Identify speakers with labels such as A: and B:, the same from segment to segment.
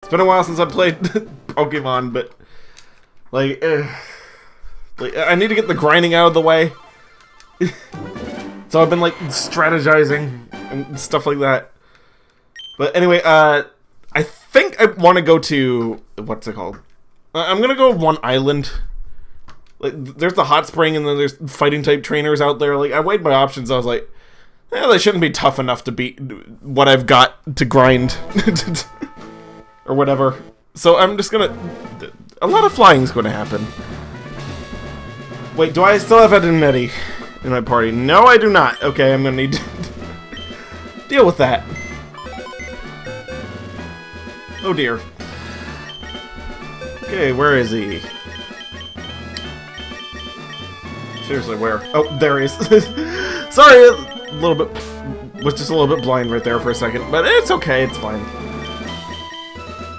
A: It's been a while since I played Pokemon, but like I need to get the grinding out of the way. So I've been like strategizing and stuff like that. But anyway, I think I want to go to what's it called? I'm gonna go to one island. Like, there's the hot spring, and then there's fighting type trainers out there. Like, I weighed my options. I was like, they shouldn't be tough enough to beat what I've got to grind, or whatever. So I'm just gonna. A lot of flying is going to happen. Wait, do I still have Eddie in my party? No, I do not. Okay, I'm gonna need to deal with that. Oh dear. Okay, where is he? Seriously, where? Oh, there he is. Sorry, a little bit... Was just a little bit blind right there for a second, but it's okay, it's fine.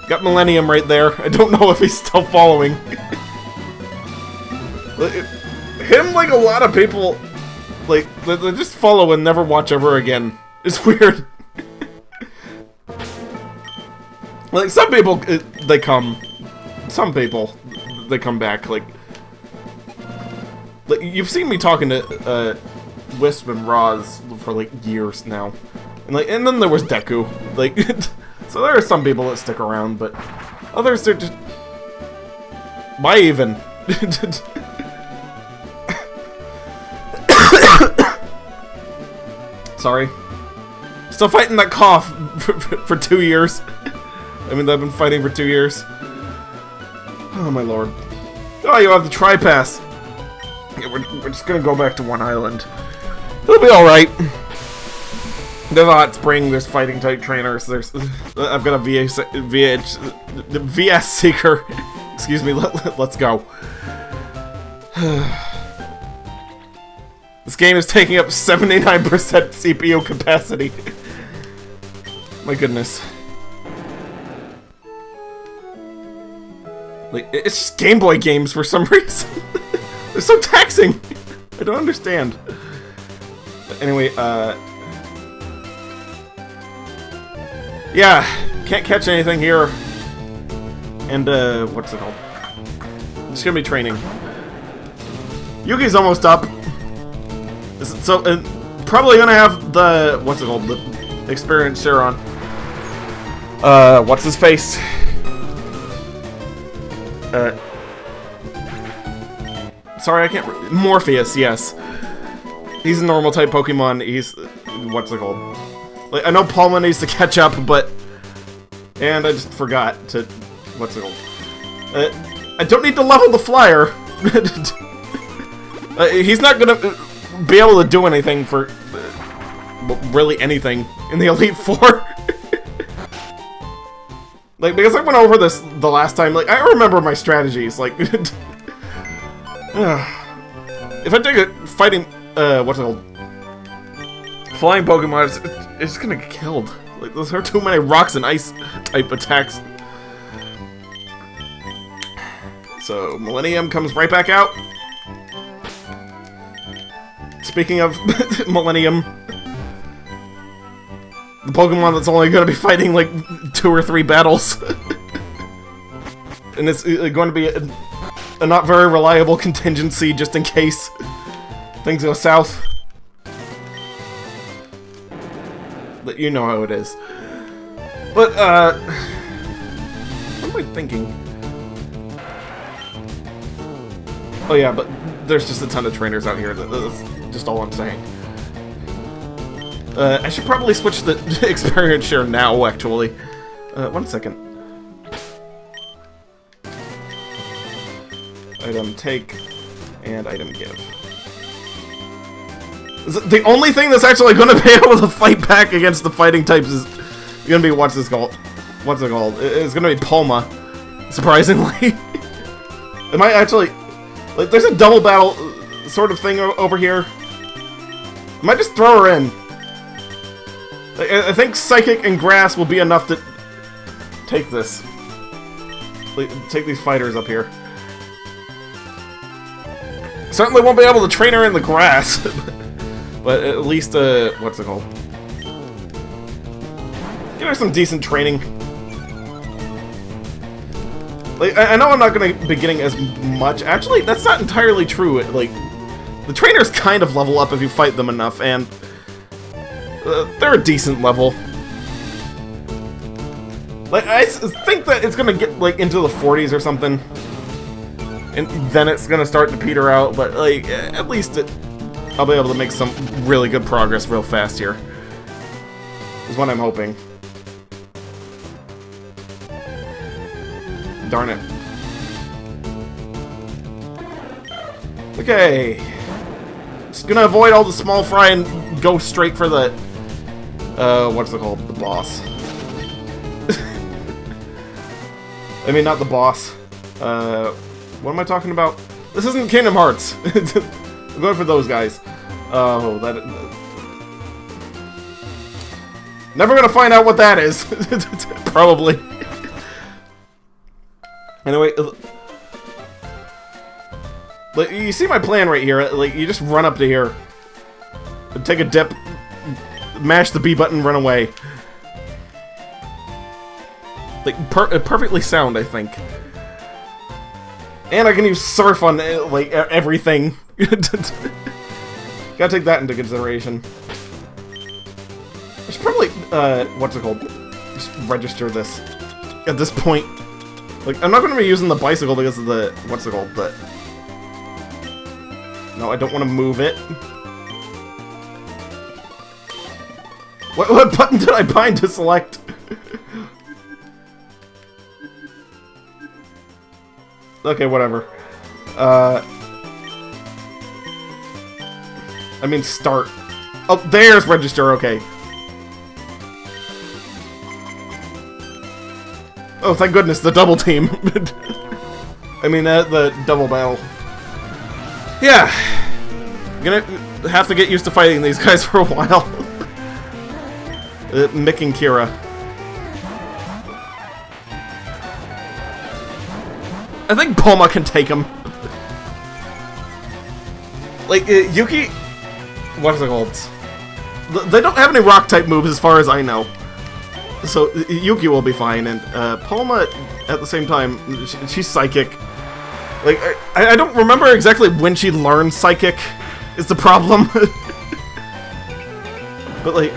A: Got Millennium right there. I don't know if he's still following. Him, like a lot of people, like, they just follow and never watch ever again. It's weird. Like, some people, they come. Some people, they come back, like, you've seen me talking to Wisp and Roz for like years now, and then there was Deku. Like, so there are some people that stick around, but others are just. Why even? Sorry. Still fighting that cough for 2 years. I mean, I've been fighting for 2 years. Oh my lord. Oh, you have the Tri-Pass. Yeah, we're just gonna go back to one island. It'll be alright. There's a hot spring, there's fighting type trainers, there's... I've got a VS Seeker. Excuse me, let's go. This game is taking up 79% CPU capacity. My goodness. Like, it's just Game Boy games for some reason. They're so taxing. I don't understand. But anyway, yeah, can't catch anything here. And, what's it called? I'm just gonna be training. Yugi's almost up. So, probably gonna have the, what's it called? The experience share on. What's his face? Sorry, I can't. Morpheus, yes. He's a normal type Pokemon. He's. What's it called? Like, I know Palma needs to catch up, but. And I just forgot to. What's it called? I don't need to level the flyer. He's not gonna be able to do anything for. Really anything in the Elite Four. Like, because I went over this the last time, like, I remember my strategies, like, if I take a fighting, what's it called, flying Pokemon, it's gonna get killed. Like, those are too many rocks and ice type attacks. So, Millennium comes right back out. Speaking of Millennium, the Pokemon that's only going to be fighting like 2 or 3 battles. And it's going to be a not very reliable contingency just in case things go south. But you know how it is. But, what am I thinking? Oh yeah, but there's just a ton of trainers out here. That's just all I'm saying. I should probably switch the experience share now, actually. 1 second. Item take, and item give. The only thing that's actually going to be able to fight back against the fighting types is going to be, what's it called? It's going to be Palma, surprisingly. It might actually... Like, there's a double battle sort of thing over here. I might just throw her in. I think Psychic and Grass will be enough to take this. Like, take these fighters up here. Certainly won't be able to train her in the grass. But at least, what's it called? Give her some decent training. Like, I know I'm not going to be getting as much. Actually, that's not entirely true. Like, the trainers kind of level up if you fight them enough, and they're a decent level. Like, I think that it's gonna get, like, into the 40s or something. And then it's gonna start to peter out, but, like, at least I'll be able to make some really good progress real fast here. Is what I'm hoping. Darn it. Okay. Just gonna avoid all the small fry and go straight for the... what's it called? The boss. I mean, not the boss. What am I talking about? This isn't Kingdom Hearts. I'm going for those guys. Oh, that... Never gonna find out what that is. Probably. Anyway... Like, you see my plan right here. Like, you just run up to here. Take a dip. Mash the B button, run away. Like, perfectly sound, I think. And I can use surf on, like, everything. Gotta take that into consideration. I should probably, what's it called? Just register this at this point. Like, I'm not gonna be using the bicycle because of the, what's it called, but... No, I don't want to move it. What button did I bind to select? Okay, whatever. I mean, start. Oh, there's register, okay. Oh, thank goodness, the double team. I mean, the double battle. Yeah. I'm gonna have to get used to fighting these guys for a while. Mick and Kira. I think Poma can take him. Like, Yuki... What is it called? They don't have any rock-type moves as far as I know. So, Yuki will be fine, and Poma, at the same time, she's psychic. Like, I don't remember exactly when she learned psychic, is the problem. But, like...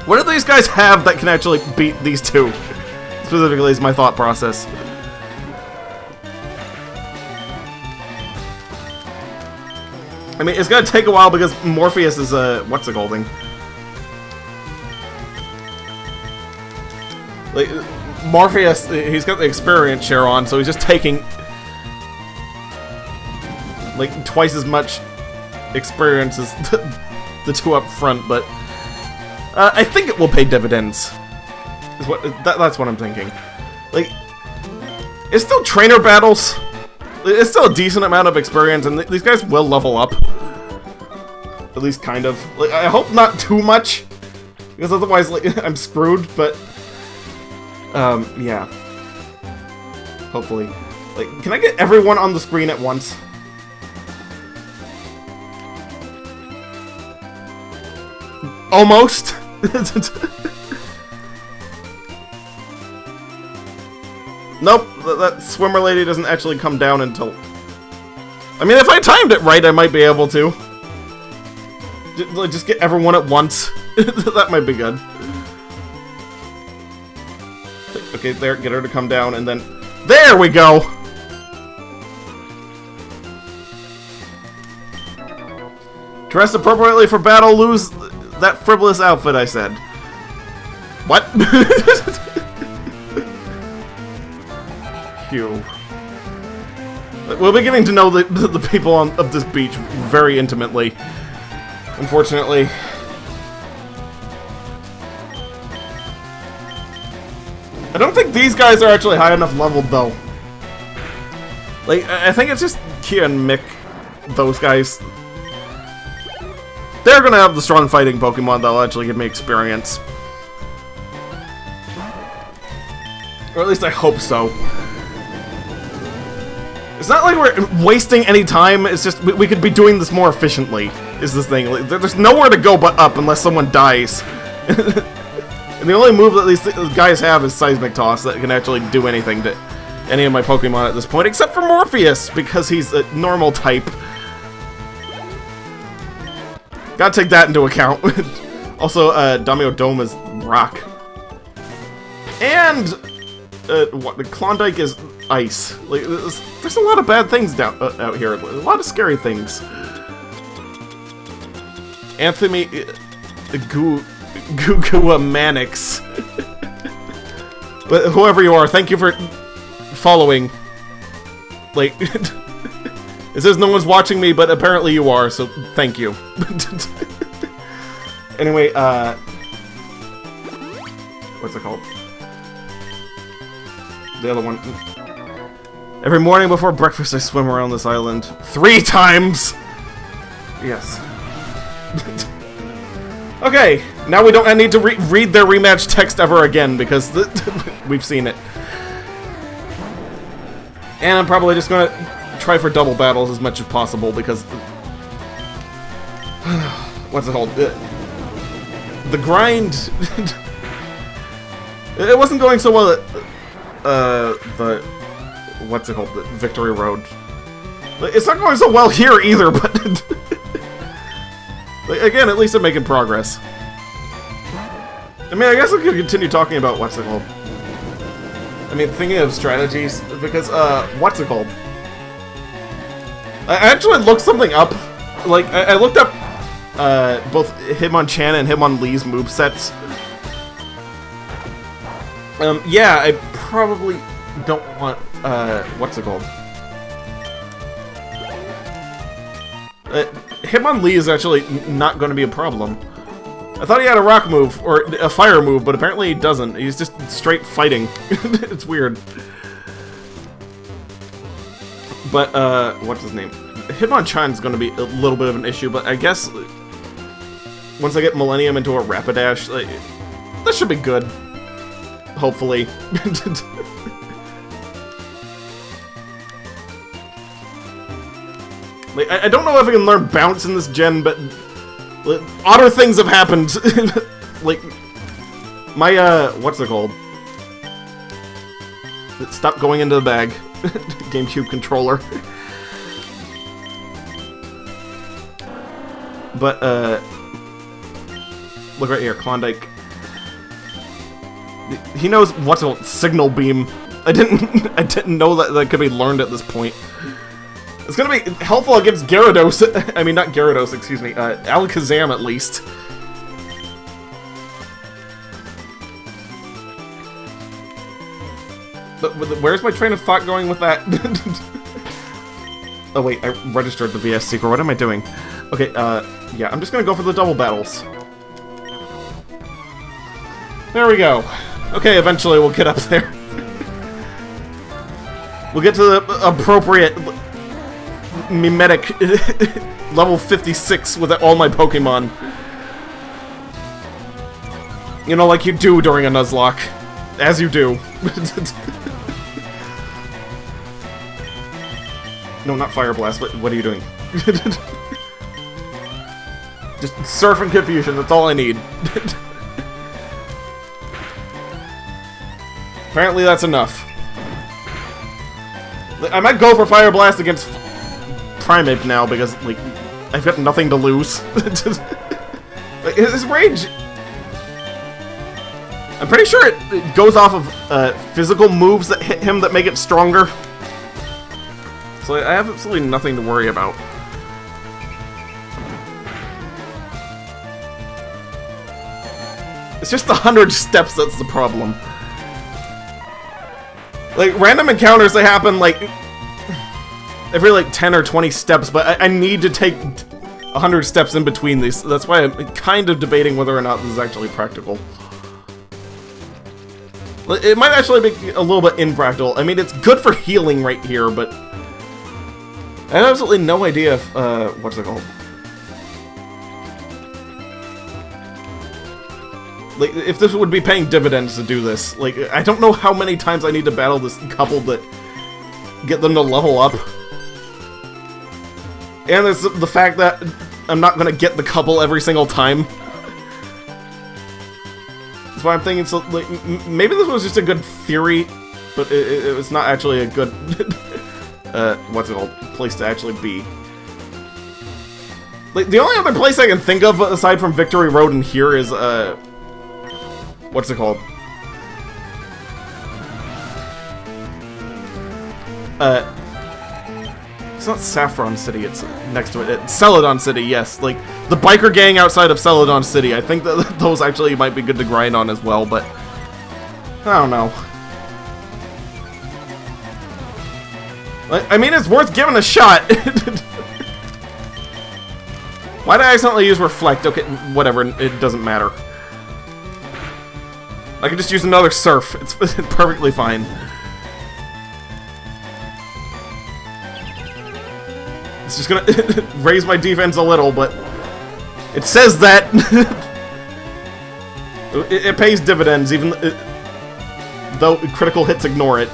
A: What do these guys have that can actually beat these two? Specifically, is my thought process. I mean, it's gonna take a while because Morpheus is what's it called? Like, Morpheus, he's got the experience share on, so he's just taking like twice as much experience as the two up front, but I think it will pay dividends. Is what that's what I'm thinking. Like, it's still trainer battles. It's still a decent amount of experience, and these guys will level up. At least kind of. Like, I hope not too much, because otherwise, like, I'm screwed. But yeah. Hopefully, like, can I get everyone on the screen at once? Almost. Nope, that swimmer lady doesn't actually come down until... I mean, if I timed it right, I might be able to. Just get everyone at once. That might be good. Okay, there, get her to come down, and then... There we go! Dress appropriately for battle, lose that frivolous outfit, I said. What? We'll be getting to know the people of this beach very intimately, unfortunately. I don't think these guys are actually high enough leveled, though. Like, I think it's just Kia and Mick, those guys. They're gonna have the strong fighting Pokemon that'll actually give me experience. Or at least I hope so. It's not like we're wasting any time, it's just we could be doing this more efficiently, is this thing. Like, there's nowhere to go but up unless someone dies. And And the only move that these guys have is Seismic Toss that can actually do anything to any of my Pokemon at this point, except for Morpheus, because he's a normal type. Gotta take that into account. Also, Damio Dome is rock. And what, the Klondike is ice. Like, there's a lot of bad things down out here. A lot of scary things. Anthony Gugua Manix. But whoever you are, thank you for following. Like, it says no one's watching me, but apparently you are, so thank you. Anyway, what's it called? The other one. Every morning before breakfast, I swim around this island 3 times. Yes. Okay, now we don't need to read their rematch text ever again because we've seen it. And I'm probably just gonna try for double battles as much as possible because what's it called? The grind. It wasn't going so well at the what's it called? The Victory Road. It's not going so well here either, but again, at least I'm making progress. I mean, I guess I could continue talking about what's it called. I mean, thinking of strategies, because, what's it called? I actually looked something up. Like, I looked up, both Hitmonchan and Hitmonlee's movesets. Yeah, I probably don't want, what's it called? Hitmonlee is actually not going to be a problem. I thought he had a rock move, or a fire move, but apparently he doesn't. He's just straight fighting. It's weird. But, what's his name? Hitmonchan's going to be a little bit of an issue, but I guess once I get Millennium into a Rapidash, like, that should be good. Hopefully. Like, I don't know if I can learn Bounce in this gen, but odder things have happened. Like, my, what's it called? Stop going into the bag. GameCube controller. But, look right here, Klondike. He knows what's a Signal Beam. I didn't know that could be learned at this point. It's gonna be helpful against Gyarados. I mean, not Gyarados, excuse me. Alakazam, at least. But where's my train of thought going with that? Oh wait, I registered the VS secret. What am I doing? Okay, yeah, I'm just gonna go for the double battles. There we go. Okay, eventually we'll get up there. We'll get to the appropriate mimetic level 56 with all my Pokemon. You know, like you do during a Nuzlocke. As you do. No, not Fire Blast. What are you doing? Just surf and confusion, that's all I need. Apparently that's enough. I might go for Fire Blast against Primeape now, because, like, I've got nothing to lose. Like, his range... I'm pretty sure it goes off of physical moves that hit him that make it stronger. So I have absolutely nothing to worry about. It's just the 100 steps that's the problem. Like, random encounters, they happen, like, every, like, 10 or 20 steps, but I need to take 100 steps in between these. That's why I'm kind of debating whether or not this is actually practical. It might actually be a little bit impractical. I mean, it's good for healing right here, but I have absolutely no idea if, what's it called? Like, if this would be paying dividends to do this. Like, I don't know how many times I need to battle this couple to get them to level up. And there's the fact that I'm not gonna get the couple every single time. why I'm thinking, so, like, maybe this was just a good theory, but it was not actually a good, what's it called, place to actually be. Like, the only other place I can think of, aside from Victory Road and here, is, what's it called? It's not Saffron City, it's next to it. It's Celadon City, yes. Like, the biker gang outside of Celadon City. I think that those actually might be good to grind on as well, but I don't know. Like, I mean, it's worth giving a shot. Why did I accidentally use Reflect? Okay, whatever, it doesn't matter. I could just use another Surf. It's perfectly fine. It's just gonna raise my defense a little, but it says that it pays dividends, even though critical hits ignore it.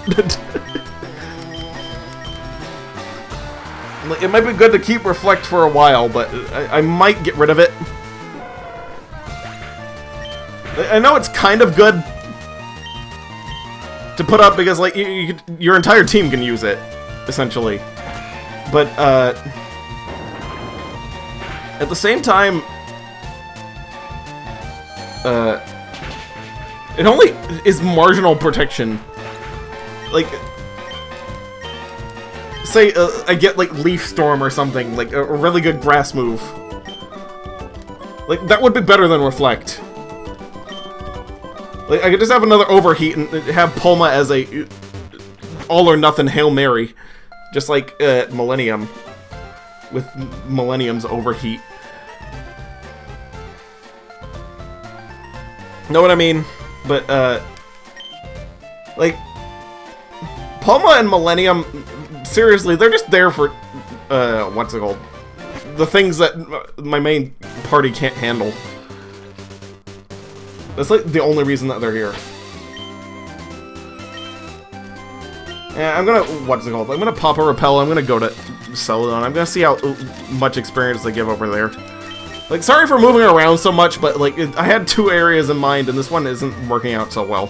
A: It might be good to keep Reflect for a while, but I might get rid of it. I know it's kind of good to put up because, like, your entire team can use it, essentially. But, at the same time, it only is marginal protection. Like, say, I get, like, Leaf Storm or something, like, a really good grass move. Like, that would be better than Reflect. Like, I could just have another Overheat and have Pulma as a all-or-nothing Hail Mary. Just like, Millennium. With Millennium's Overheat. Know what I mean? But, like, Pulma and Millennium, seriously, they're just there for, what's it called? The things that my main party can't handle. That's, like, the only reason that they're here. Yeah, I'm gonna, what's it called? I'm gonna pop a Repel, I'm gonna go to Celadon, I'm gonna see how much experience they give over there. Like, sorry for moving around so much, but, like, I had two areas in mind, and this one isn't working out so well.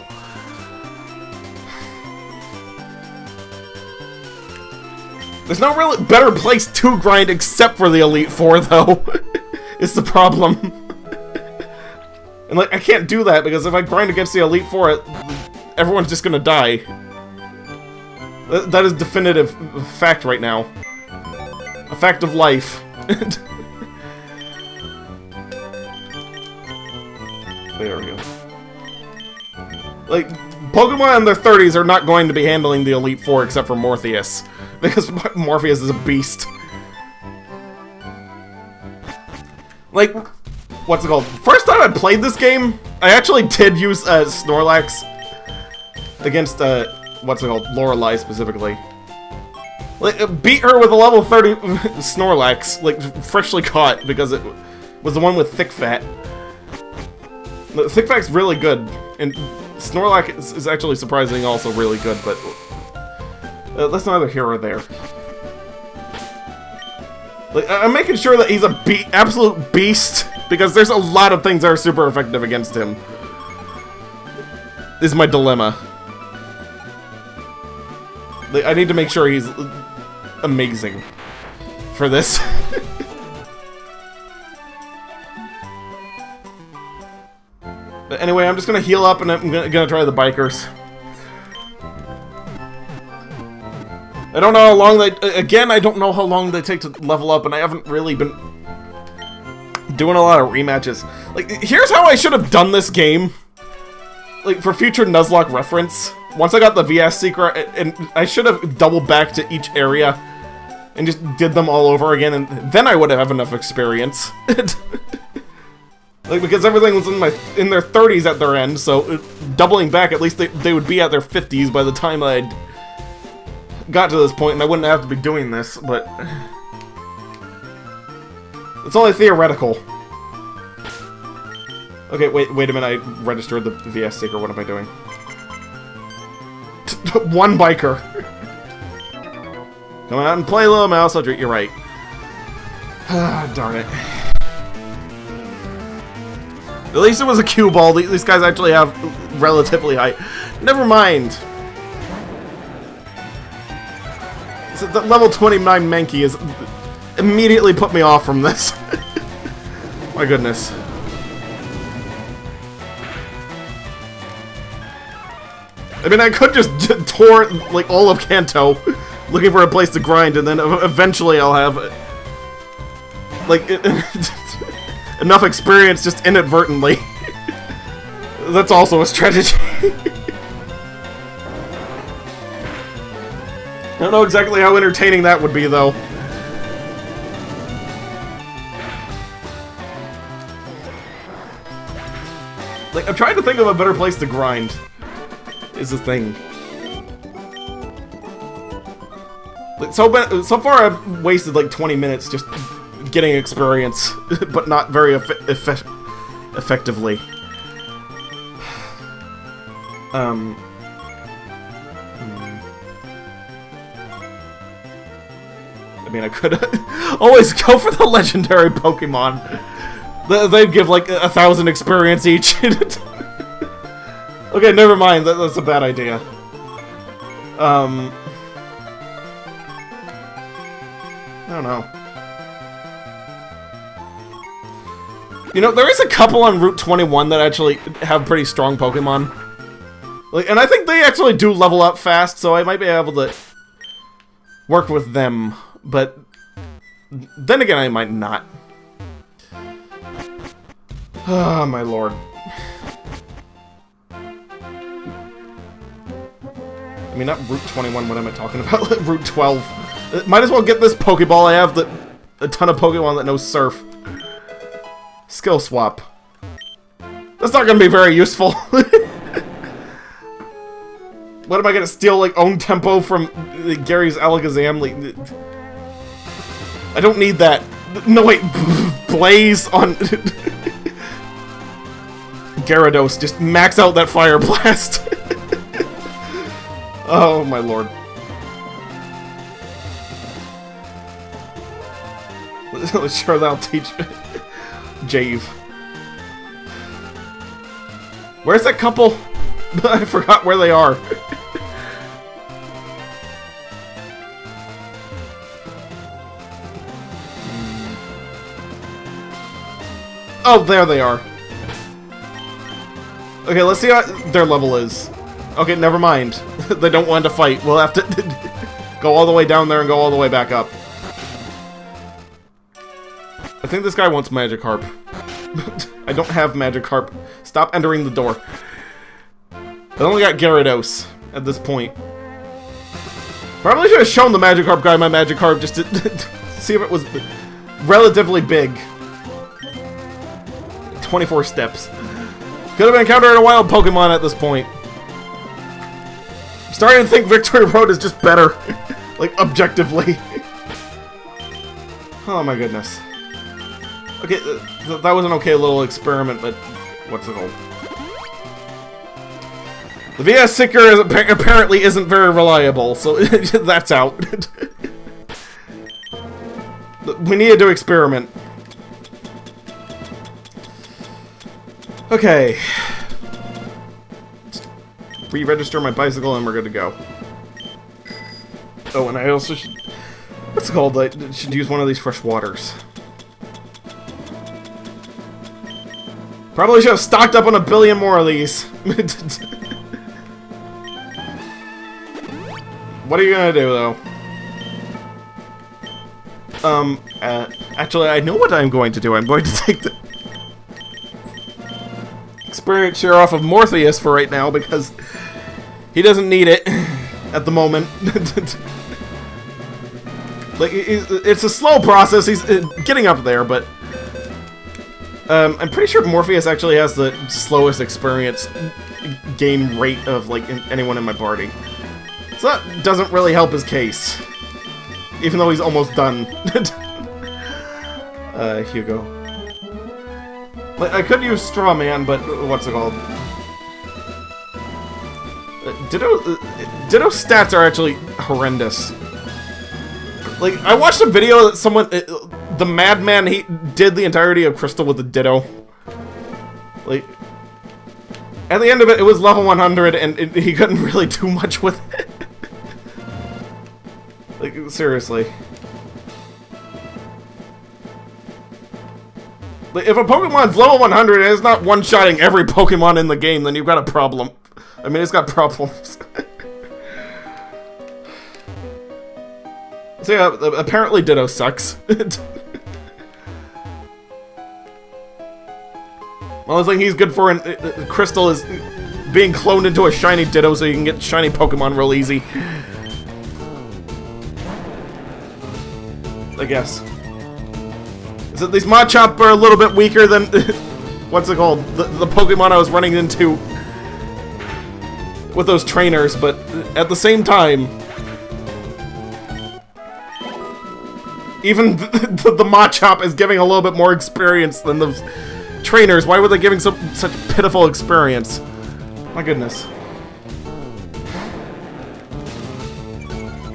A: There's no really better place to grind except for the Elite Four, though. It's the problem. And, like, I can't do that, because if I grind against the Elite Four, everyone's just gonna die. That is definitive fact right now. A fact of life. There we go. Like, Pokemon in their 30s are not going to be handling the Elite Four except for Morpheus. Because Morpheus is a beast. Like, what's it called? First time I played this game, I actually did use Snorlax against, what's it called? Lorelei specifically. Like, beat her with a level 30 Snorlax, like, freshly caught, because it was the one with Thick Fat. The Thick Fat's really good, and Snorlax is actually surprisingly also really good, but that's neither here or there. Like, I'm making sure that he's a absolute beast, because there's a lot of things that are super effective against him. This is my dilemma. Like, I need to make sure he's amazing for this. But anyway, I'm just gonna heal up and I'm gonna try the bikers. I don't know how long they... Again, I don't know how long they take to level up, and I haven't really been doing a lot of rematches. Like, here's how I should have done this game. Like, for future Nuzlocke reference. Once I got the VS Secret, and I should have doubled back to each area and just did them all over again, and then I would have enough experience. Like, because everything was in their 30s at their end, so doubling back, at least they would be at their 50s by the time I got to this point, and I wouldn't have to be doing this, but it's only theoretical. Okay, wait a minute, I registered the VS Seeker, what am I doing? One biker. Come out and play, little mouse, I'll treat you right. Ah, darn it. At least it was a cue ball. These guys actually have relatively high. Never mind. So the level 29 Mankey is immediately put me off from this. My goodness. I mean, I could just tour like all of Kanto, looking for a place to grind, and then eventually I'll have like enough experience just inadvertently. That's also a strategy. I don't know exactly how entertaining that would be, though. Like, I'm trying to think of a better place to grind. Is the thing. Like, so far I've wasted like 20 minutes just getting experience, but not very effectively. I mean, I could always go for the legendary Pokemon. They'd give like 1,000 experience each. Okay, never mind. That's a bad idea. I don't know. You know, there is a couple on Route 21 that actually have pretty strong Pokemon. Like, and I think they actually do level up fast, so I might be able to work with them. But then again, I might not. Oh, my lord. I mean, not Route 21, what am I talking about? Route 12. Might as well get this Pokeball. I have a ton of Pokemon that know Surf. Skill swap. That's not gonna be very useful. What am I gonna steal, like, own tempo from Gary's Alakazam? Like, I don't need that. No, wait. Blaze on Gyarados. Just max out that Fire Blast. Oh, my lord. Sure, that'll teach Jave. Where's that couple? I forgot where they are. Oh, there they are. Okay, let's see how their level is. Okay, never mind. They don't want to fight. We'll have to go all the way down there and go all the way back up. I think this guy wants Magikarp. I don't have Magikarp. Stop entering the door. I only got Gyarados at this point. Probably should have shown the Magikarp guy my Magikarp just to see if it was relatively big. 24 steps. Could have encountered a wild Pokemon at this point. I'm starting to think Victory Road is just better. Like, objectively. Oh my goodness. Okay, that was an okay little experiment, but what's it called? The VS Seeker apparently isn't very reliable, so that's out. We needed to experiment. Okay. Re-register my bicycle and we're good to go. Oh, and I also should... What's it called? I should use one of these fresh waters. Probably should have stocked up on a billion more of these. What are you gonna do, though? Actually, I know what I'm going to do. I'm going to take the experience share off of Morpheus for right now, because he doesn't need it at the moment. Like, it's a slow process. He's getting up there, but I'm pretty sure Morpheus actually has the slowest experience gain rate of, like, anyone in my party. So that doesn't really help his case. Even though he's almost done. Hugo. Like, I could use Straw Man, but what's it called? Ditto's stats are actually horrendous. Like, I watched a video that someone... the Madman, he did the entirety of Crystal with the Ditto. Like, at the end of it, it was level 100, and he couldn't really do much with it. Like, seriously. Like, if a Pokemon's level 100 and it's not one-shotting every Pokemon in the game, then you've got a problem. I mean, it's got problems. So yeah, apparently Ditto sucks. The only thing he's good for in Crystal is being cloned into a shiny Ditto so you can get shiny Pokemon real easy. I guess. So these Machop are a little bit weaker than... what's it called? The Pokemon I was running into with those trainers, but at the same time... even the Machop is giving a little bit more experience than those trainers. Why were they giving such pitiful experience? My goodness.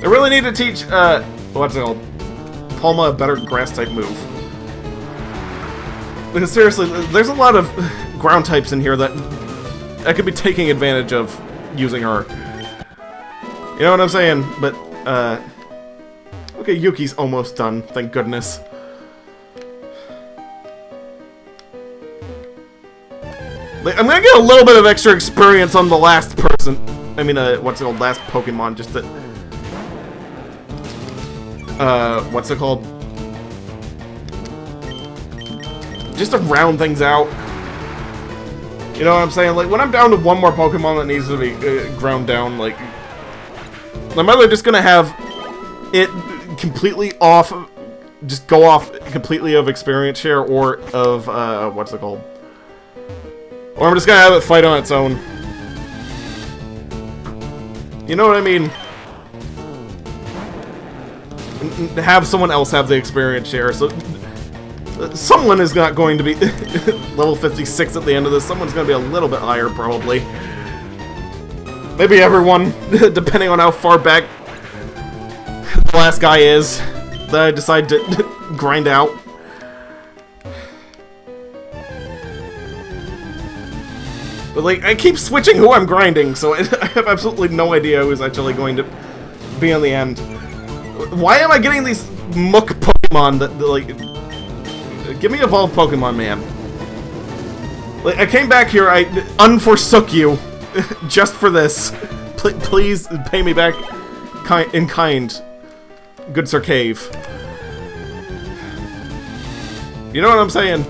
A: I really need to teach, what's it called? Palma a better grass-type move. Because seriously, there's a lot of ground types in here that I could be taking advantage of using her. You know what I'm saying? But, okay, Yuki's almost done, thank goodness. Like, I'm gonna get a little bit of extra experience on the last person. I mean, what's it called? Last Pokemon, just to... what's it called? Just to round things out. You know what I'm saying? Like, when I'm down to one more Pokemon that needs to be ground down, like... I'm either just gonna have it completely off... just go off completely of experience share, or of, what's it called? Or I'm just gonna have it fight on its own. You know what I mean? Have someone else have the experience share, so... someone is not going to be level 56 at the end of this. Someone's going to be a little bit higher, probably. Maybe everyone, depending on how far back the last guy is that I decide to grind out. But, like, I keep switching who I'm grinding, so I have absolutely no idea who's actually going to be on the end. Why am I getting these muck Pokemon that like... give me evolved Pokemon, man. Like, I came back here, I unforsook you just for this. Please pay me back in kind, good Sir Cave. You know what I'm saying?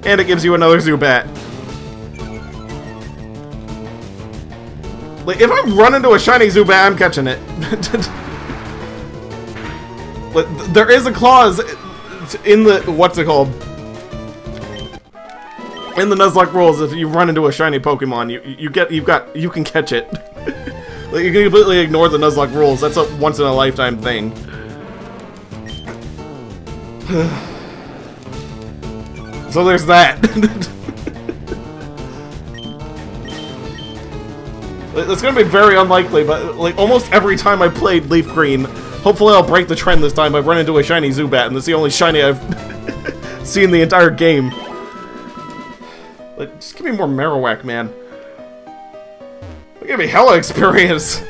A: And it gives you another Zubat. Like, if I run into a shiny Zubat, I'm catching it. But there is a clause in the, what's it called? In the Nuzlocke rules, if you run into a shiny Pokemon, you can catch it. Like, you can completely ignore the Nuzlocke rules. That's a once in a lifetime thing. So there's that. It's gonna be very unlikely, but like almost every time I played LeafGreen, hopefully I'll break the trend this time. I've run into a shiny Zubat, and that's the only shiny I've seen the entire game. Like, just give me more Marowak, man. Give me hella experience.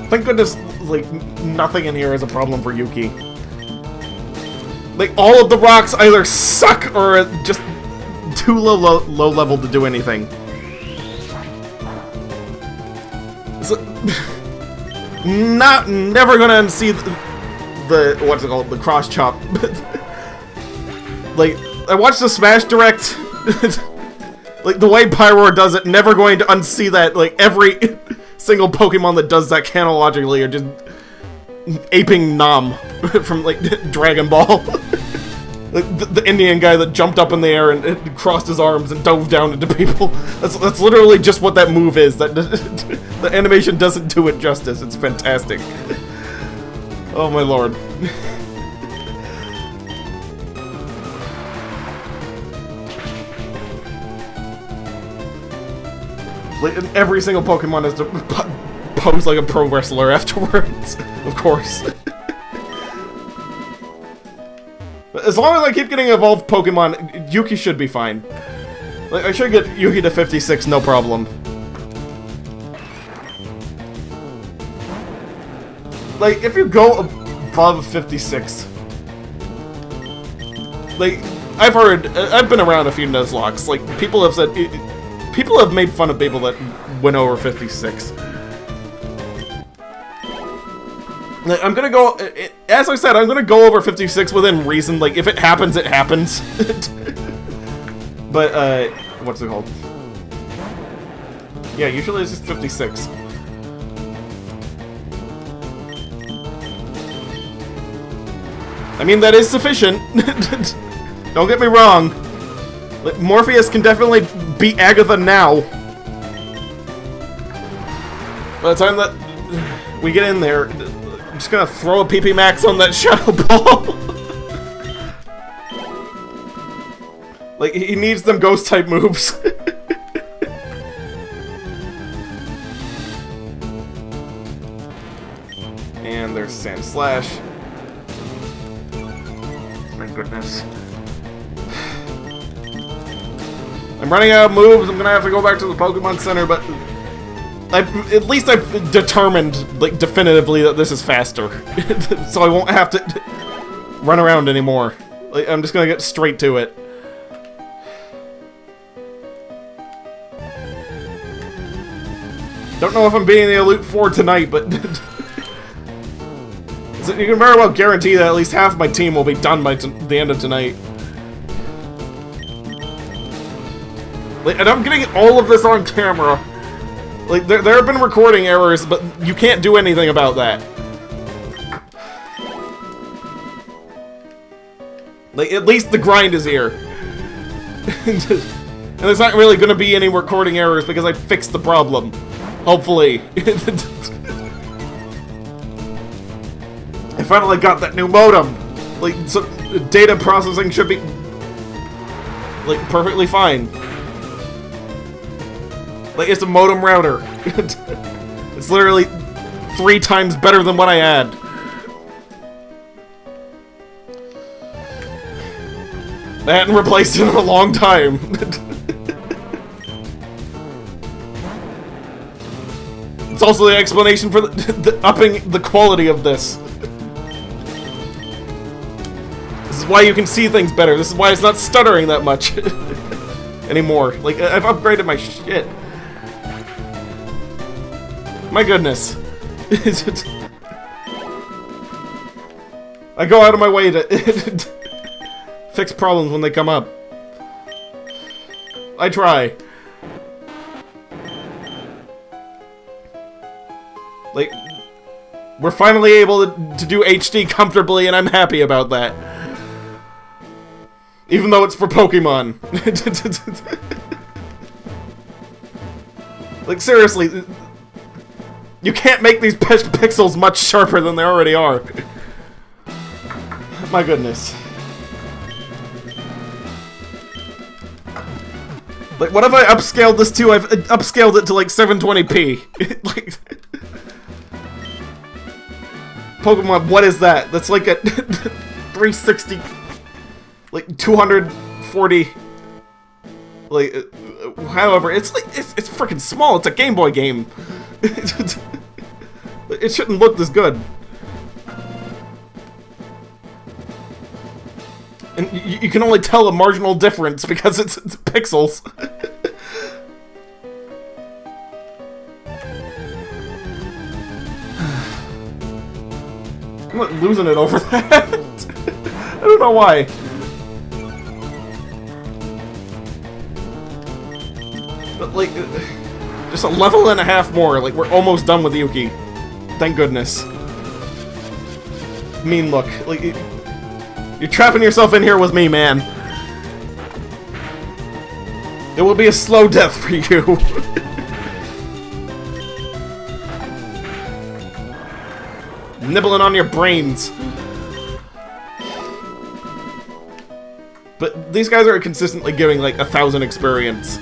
A: Thank goodness, like, nothing in here is a problem for Yuki. Like, all of the rocks either suck or are just too low level to do anything. So, never gonna unsee the what's it called, the cross chop. Like, I watched the Smash Direct. Like, the way Pyroar does it, never going to unsee that. Like, every single Pokemon that does that canonically are just aping Nam from, like, Dragon Ball. Like, the Indian guy that jumped up in the air and crossed his arms and dove down into people. That's literally just what that move is. That the animation doesn't do it justice. It's fantastic. Oh my lord. Like, every single Pokemon has to pose like a pro wrestler afterwards, of course. As long as I keep getting evolved Pokemon, Yuki should be fine. Like, I should get Yuki to 56, no problem. Like, if you go above 56... Like, I've been around a few Nuzlockes. Like, people have said... People have made fun of people that went over 56. Like, I'm gonna go... As I said, I'm gonna go over 56 within reason. Like, if it happens, it happens. But, what's it called? Yeah, usually it's just 56. I mean, that is sufficient. Don't get me wrong. Like, Morpheus can definitely beat Agatha now. By the time that we get in there, I'm just gonna throw a PP Max on that Shadow Ball. Like, he needs them Ghost-type moves. And there's Sand Slash. My goodness. I'm running out of moves. I'm gonna have to go back to the Pokemon Center, but at least I've determined, like, definitively that this is faster. So I won't have to run around anymore. Like, I'm just gonna get straight to it. Don't know if I'm beating the Elite Four tonight, but so you can very well guarantee that at least half of my team will be done by the end of tonight. Like, and I'm getting all of this on camera. Like, there have been recording errors, but you can't do anything about that. Like, at least the grind is here. And there's not really going to be any recording errors because I fixed the problem. Hopefully. I finally got that new modem. Like, so data processing should be, like, perfectly fine. Like, it's a modem router. It's literally 3 times better than what I had. I hadn't replaced it in a long time. It's also the explanation for the upping the quality of this. This is why you can see things better. This is why it's not stuttering that much anymore. Like, I've upgraded my shit. My goodness. I go out of my way to fix problems when they come up. I try. Like, we're finally able to do HD comfortably, and I'm happy about that. Even though it's for Pokemon. Like, seriously, you can't make these pixels much sharper than they already are. My goodness. Like, what have I upscaled this to? I've upscaled it to, like, 720p. Like, Pokemon, what is that? That's like a 360, like 240, like, however, it's like, it's freaking small. It's a Game Boy game. It shouldn't look this good. And you can only tell a marginal difference because it's pixels. I'm not losing it over that. I don't know why. But, like, just a level and a half more. Like, we're almost done with Yuki. Thank goodness. Mean look. Like, you're trapping yourself in here with me, man. It will be a slow death for you. Nibbling on your brains. But these guys are consistently giving like 1,000 experience.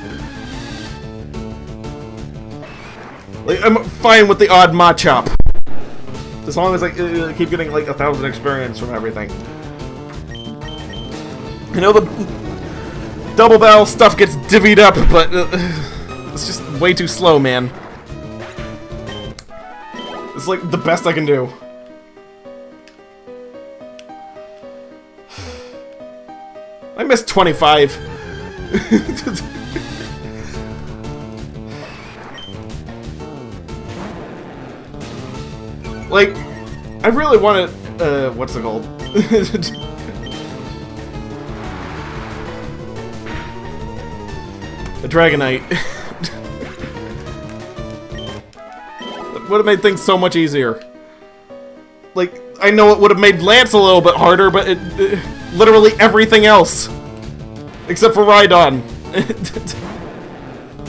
A: Like, I'm fine with the odd Machop. As long as I keep getting like 1,000 experience from everything. You know, the double barrel stuff gets divvied up, but it's just way too slow, man. It's like the best I can do. I missed 25. Like, I really wanted, what's it called? A Dragonite. That would have made things so much easier. Like, I know it would have made Lance a little bit harder, but literally everything else. Except for Rhydon.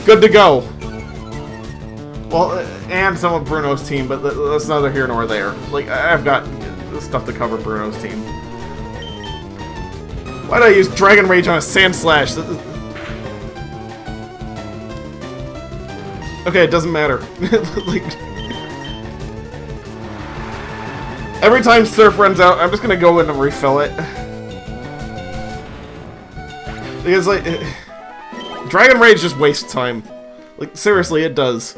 A: Good to go. Well, and some of Bruno's team, but that's neither here nor there. Like, I've got stuff to cover Bruno's team. Why did I use Dragon Rage on a Sand Slash? Okay, it doesn't matter. Like, every time Surf runs out, I'm just gonna go in and refill it. Because, like, Dragon Rage just wastes time. Like, seriously, it does.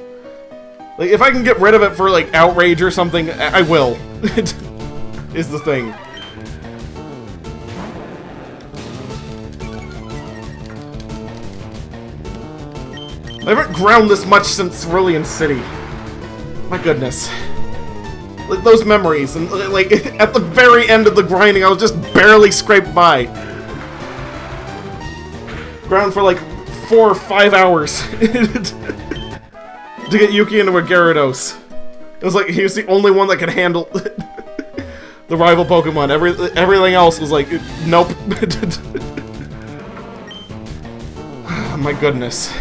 A: Like, if I can get rid of it for, like, Outrage or something, I will. Is the thing. I haven't ground this much since Cerulean City. My goodness. Like, those memories, and, like, at the very end of the grinding, I was just barely scraped by. Ground for, like, 4 or 5 hours. To get Yuki into a Gyarados. It was like he was the only one that could handle the rival Pokemon. Everything else was like, nope. Oh, my goodness.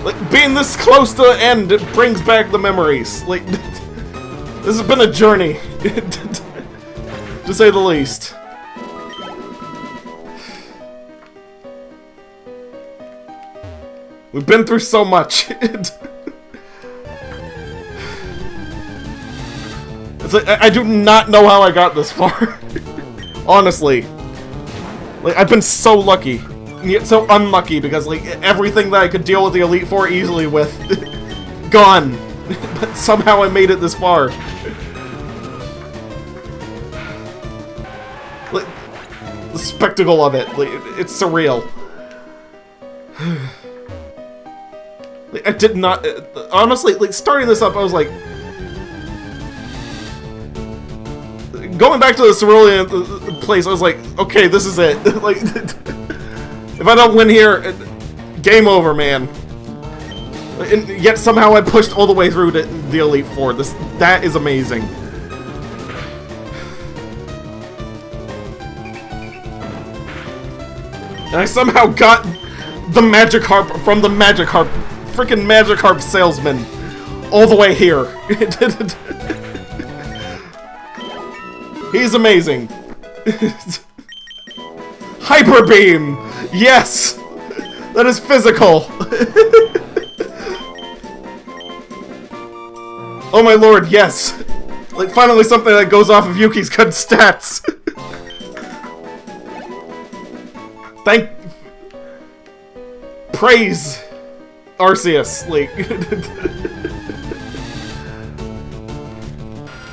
A: Like, being this close to the end, it brings back the memories. Like, this has been a journey. To say the least. We've been through so much. It's like, I do not know how I got this far. Honestly. Like, I've been so lucky. And yet so unlucky, because, like, everything that I could deal with the Elite Four easily with, gone. But somehow I made it this far. Like, the spectacle of it, like, it's surreal. Like, I did not... honestly, like, starting this up, I was like... going back to the Cerulean place, I was like, okay, this is it. Like, if I don't win here, game over, man. And yet somehow I pushed all the way through to the Elite Four. That is amazing. And I somehow got the Magikarp from the Magikarp, freaking Magikarp salesman, all the way here. He's amazing. Hyper Beam! Yes! That is physical! Oh my lord, yes! Like, finally something that goes off of Yuki's good stats! Praise Arceus, like...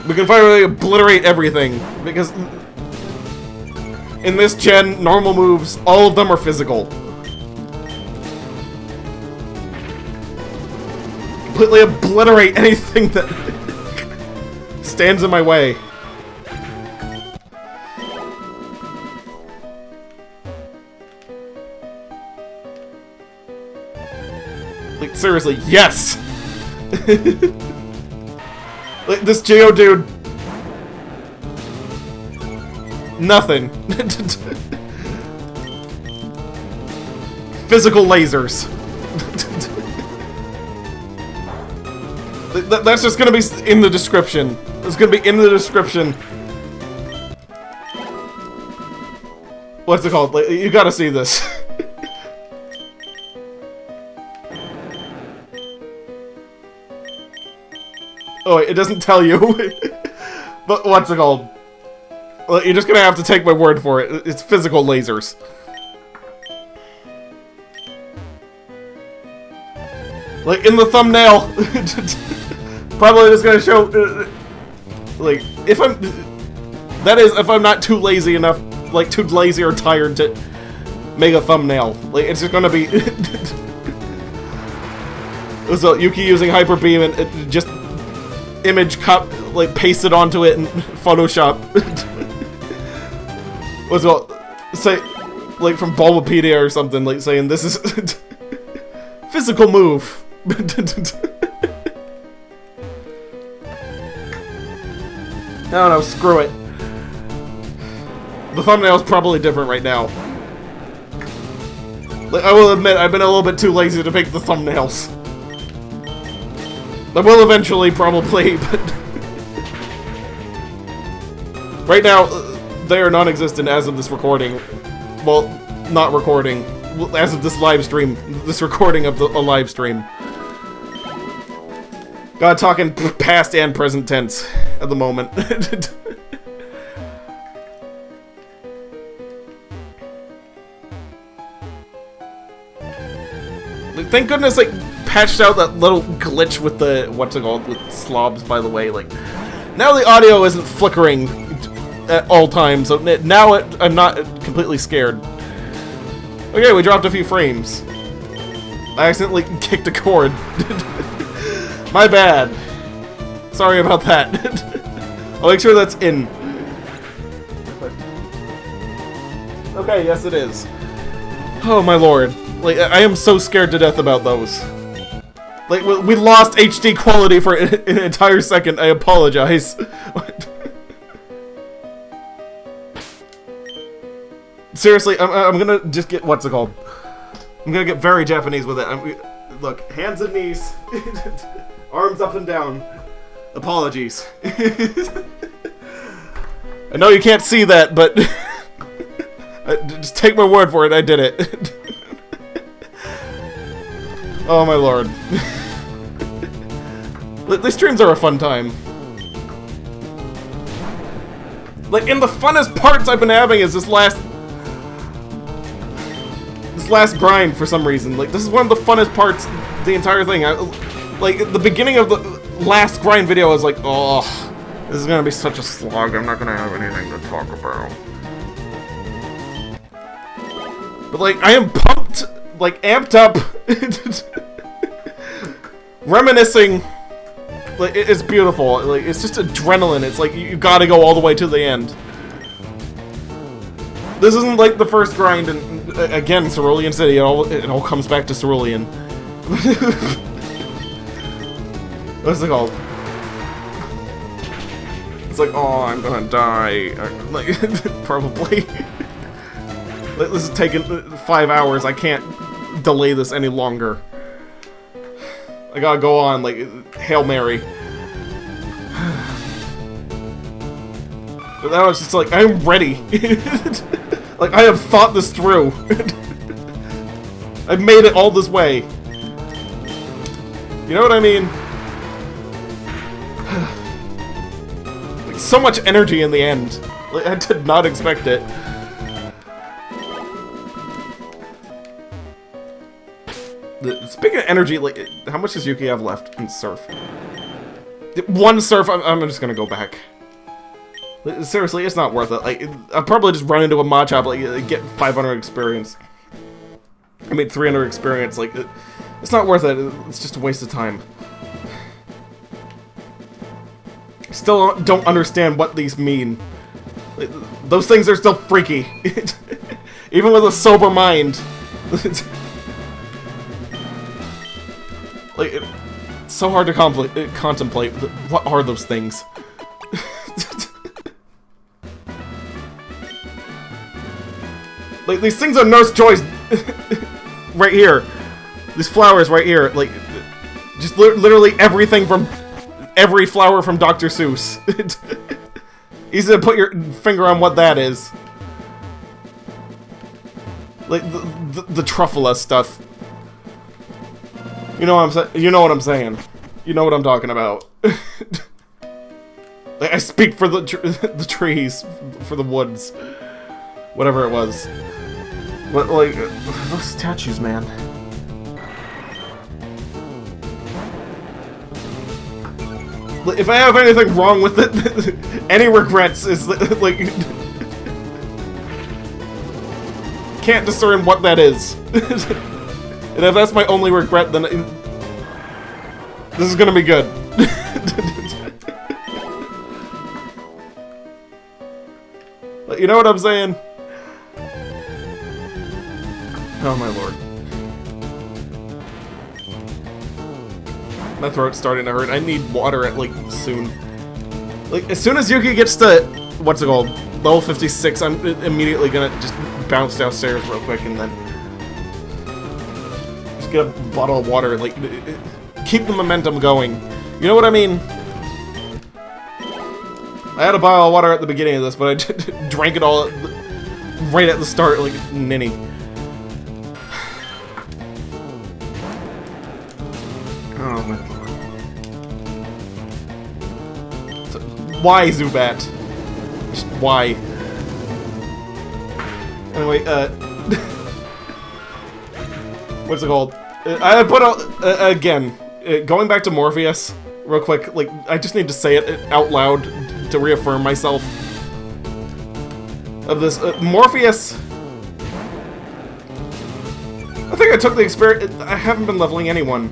A: We can finally obliterate everything, because... in this gen, normal moves, all of them are physical. Completely obliterate anything that stands in my way. Like, seriously, yes! Like, this Geodude... nothing. Physical lasers. That's just gonna be in the description. It's gonna be in the description. What's it called? Like, you gotta see this. Oh, wait, it doesn't tell you. But what's it called? Well, you're just gonna have to take my word for it. It's physical lasers. Like, in the thumbnail. Probably just gonna show... like, if I'm... That is, if I'm not too lazy enough... Like, too lazy or tired to make a thumbnail. Like, it's just gonna be... So, Yuki using Hyper Beam and just... Image like, paste it onto it in Photoshop. What's it called? Say... Like, from Bulbapedia or something, like, saying this is... physical move. I don't know, screw it. The thumbnail's probably different right now. Like, I will admit, I've been a little bit too lazy to make the thumbnails. I will eventually, probably, but... right now, they are non-existent as of this recording. Well, not recording. As of this live stream. This recording of a live stream. God, talking past and present tense at the moment. Thank goodness, like, patched out that little glitch with the, what's it called, with slobs, by the way. Like, now the audio isn't flickering at all times, so now I'm not completely scared. Okay, we dropped a few frames. I accidentally kicked a cord. My bad. Sorry about that. I'll make sure that's in. Okay, yes it is. Oh my lord. Like, I am so scared to death about those. Like, we lost HD quality for an entire second. I apologize. Seriously, I'm gonna just get, what's it called? I'm gonna get very Japanese with it. Look, hands and knees. Arms up and down. Apologies. I know you can't see that, but... just take my word for it, I did it. Oh my lord. These streams are a fun time. Like, and the funnest parts I've been having is this last grind for some reason. Like, this is one of the funnest parts, the entire thing. Like, at the beginning of the last grind video, I was like, oh, this is gonna be such a slog, I'm not gonna have anything to talk about. But, like, I am pumped, like, amped up, reminiscing. Like, it's beautiful. Like, it's just adrenaline. It's like, you gotta go all the way to the end. This isn't like the first grind, and again, Cerulean City, it all comes back to Cerulean. What's it called? It's like, oh, I'm gonna die. Like, probably. Like, this is taking 5 hours. I can't delay this any longer. I gotta go on, like, Hail Mary. But that was just like, I'm ready. Like, I have thought this through. I've made it all this way. You know what I mean? Like, so much energy in the end. Like, I did not expect it. Speaking of energy, like, how much does Yuki have left in Surf? One Surf, I'm just gonna go back. Seriously, it's not worth it. Like, I'll probably just run into a Machop, like, get 500 experience. I mean, 300 experience, like, it's not worth it. It's just a waste of time. Still don't understand what these mean. Like, those things are still freaky. Even with a sober mind. Like, it's so hard to contemplate. What are those things? Like, these things are Nurse Joy's right here. These flowers right here. Like, just literally everything from... every flower from Dr. Seuss. Easy to put your finger on what that is. Like, the Truffula stuff. You know what I'm saying? You know what I'm talking about. I speak for the the trees, for the woods, whatever it was. But like those statues, man. If I have anything wrong with it, any regrets is like can't discern what that is. And if that's my only regret, then this is gonna be good. But you know what I'm saying? Oh my lord. My throat's starting to hurt. I need water at, like, soon. Like, as soon as Yuki gets to, what's it called? Level 56, I'm immediately gonna just bounce downstairs real quick and then just get a bottle of water, like, keep the momentum going. You know what I mean? I had a bottle of water at the beginning of this, but I drank it all right at the start, like ninny. Oh my god. So, why, Zubat? Just why? Anyway, what's it called? I put out, again, going back to Morpheus, real quick, like, I just need to say it out loud to reaffirm myself of this. Morpheus, I think I took the experience. I haven't been leveling anyone.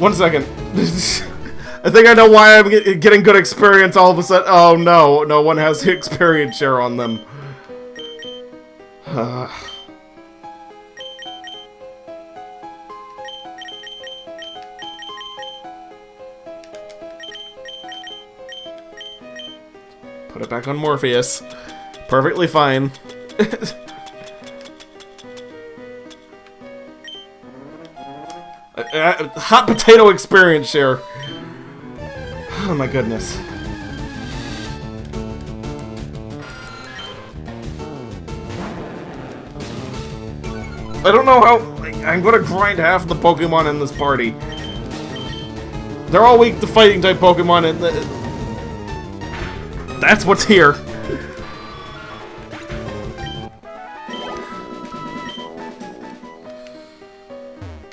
A: 1 second. I think I know why I'm getting good experience all of a sudden. Oh no, no one has the experience share on them. Put it back on Morpheus. Perfectly fine. Hot potato experience share. Oh my goodness. I don't know how. I'm gonna grind half the Pokemon in this party. They're all weak to fighting type Pokemon, and that's what's here.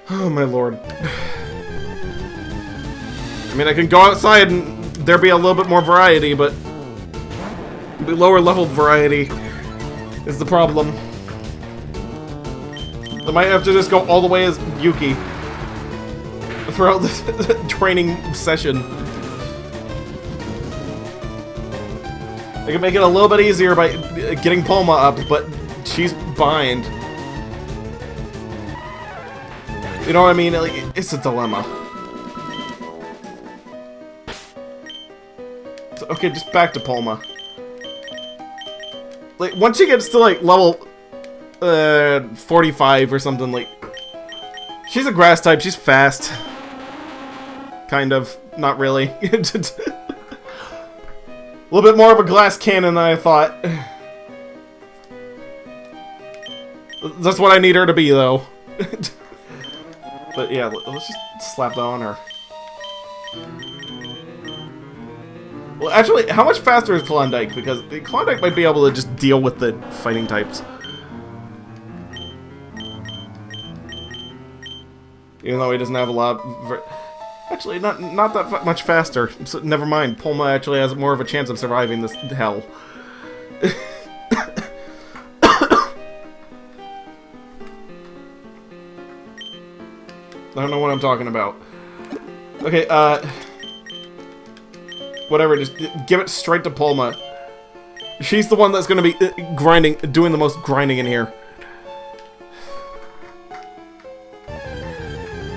A: Oh my lord. I mean, I can go outside and there be a little bit more variety, but the lower level variety is the problem. I might have to just go all the way as Yuki throughout this training session. I can make it a little bit easier by getting Palma up, but she's behind. You know what I mean? Like, it's a dilemma. So, okay, just back to Palma. Like, once she gets to, like, level 45 or something, like, she's a grass type, she's fast. Kind of. Not really. A little bit more of a glass cannon than I thought. That's what I need her to be, though. But yeah, let's just slap that on her. Well, actually, how much faster is Klondike? Because Klondike might be able to just deal with the fighting types. Even though he doesn't have a lot of... Actually, not that much faster. So, never mind. Palma actually has more of a chance of surviving this hell. I don't know what I'm talking about. Okay, whatever, just give it straight to Palma. She's the one that's gonna be grinding, doing the most grinding in here.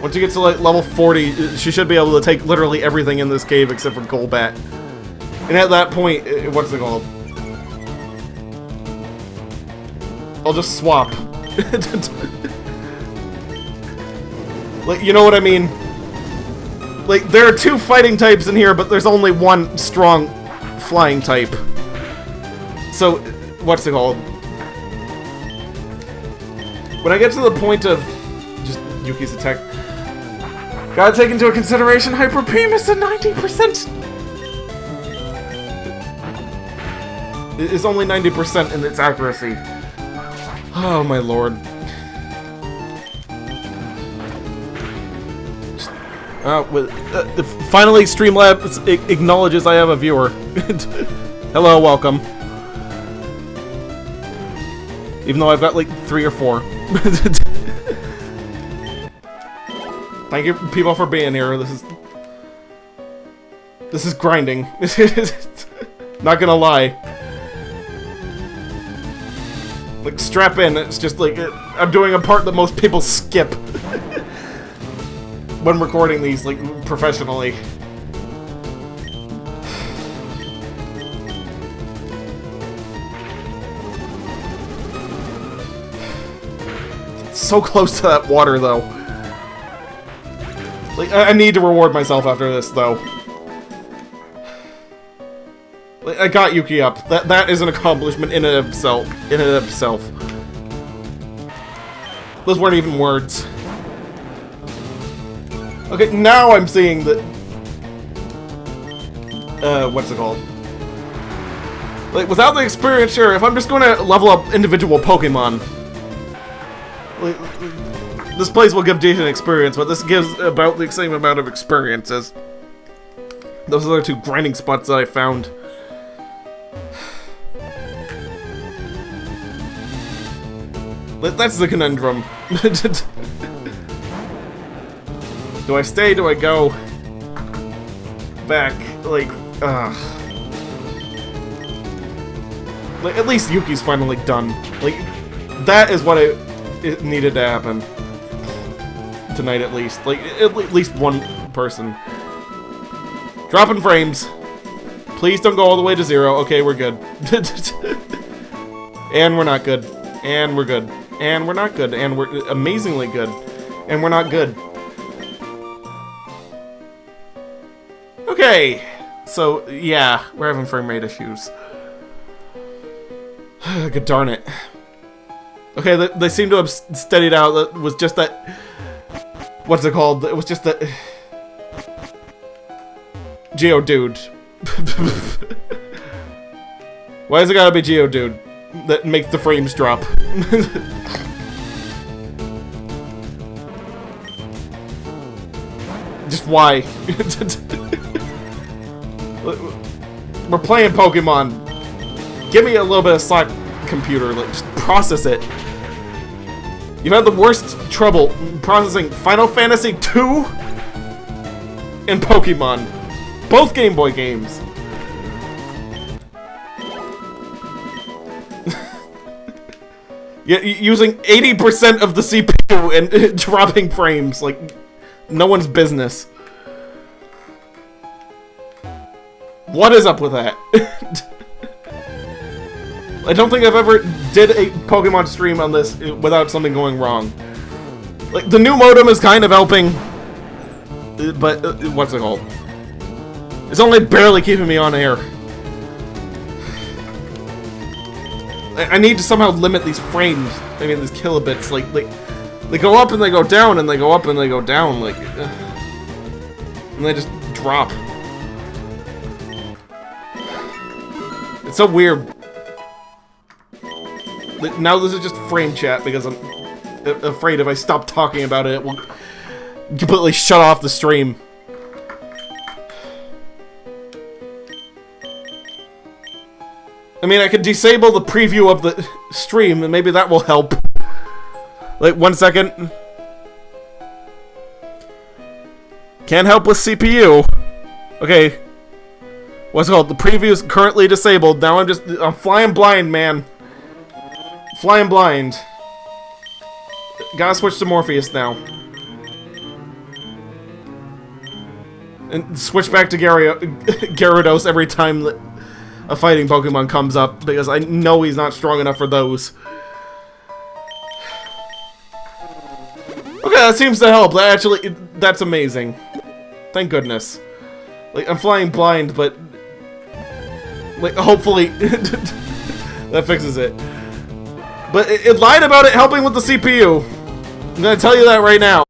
A: Once you get to like level 40, she should be able to take literally everything in this cave except for Golbat. And at that point, what's it called? I'll just swap. Like, you know what I mean? Like, there are 2 fighting types in here, but there's only 1 strong flying type. So, what's it called? When I get to the point of just Yuki's attack, Gotta take into consideration Hyperbeam at 90%. It's only 90% in its accuracy. Oh my lord. Finally, Streamlabs acknowledges I have a viewer. Hello, welcome. Even though I've got like 3 or 4. Thank you, people, for being here. This is grinding. Not gonna lie. Like, strap in. It's just like I'm doing a part that most people skip when recording these, like, professionally. So close to that water, though. Like, I need to reward myself after this, though. Like, I got Yuki up. That is an accomplishment in and of itself. Those weren't even words. Okay, now I'm seeing that. What's it called? Like, without the experience, sure. If I'm just going to level up individual Pokemon, like, this place will give decent experience, but this gives about the same amount of experience as those other 2 grinding spots that I found. That's the conundrum. Do I stay? Do I go back? Like, like, at least Yuki's finally done. Like, that is what it needed to happen tonight, at least. Like, at least one person. Dropping frames. Please don't go all the way to 0. Okay, we're good. And we're not good. And we're good. And we're not good. And we're amazingly good. And we're not good. Okay. So, yeah, we're having frame rate issues. God darn it. Okay, they seem to have steadied out. That was just that... What's it called? It was just that... Geodude. Why has it gotta be Geodude that makes the frames drop? Just why? We're playing Pokemon. Give me a little bit of slack, computer. Like, just process it. You've had the worst trouble processing Final Fantasy II and Pokemon. Both Game Boy games. Yeah, using 80% of the CPU and dropping frames like no one's business. What is up with that? I don't think I've ever did a Pokemon stream on this without something going wrong. Like, the new modem is kind of helping, but what's it called? It's only barely keeping me on air. I need to somehow limit these frames. I mean, these kilobits. Like, they go up and they go down, and they go up and they go down. Like, and they just drop. It's so weird. Like, now this is just frame chat because I'm afraid if I stop talking about it, it will completely shut off the stream. I mean, I could disable the preview of the stream, and maybe that will help. Like, 1 second. Can't help with CPU. Okay. What's it called? The preview is currently disabled. Now I'm flying blind, man. Flying blind. Gotta switch to Morpheus now. And switch back to Gyarados every time that a fighting Pokemon comes up, because I know he's not strong enough for those. Okay, that seems to help. That's amazing. Thank goodness. Like, I'm flying blind, but like, hopefully that fixes it. But it lied about it helping with the CPU. I'm gonna tell you that right now.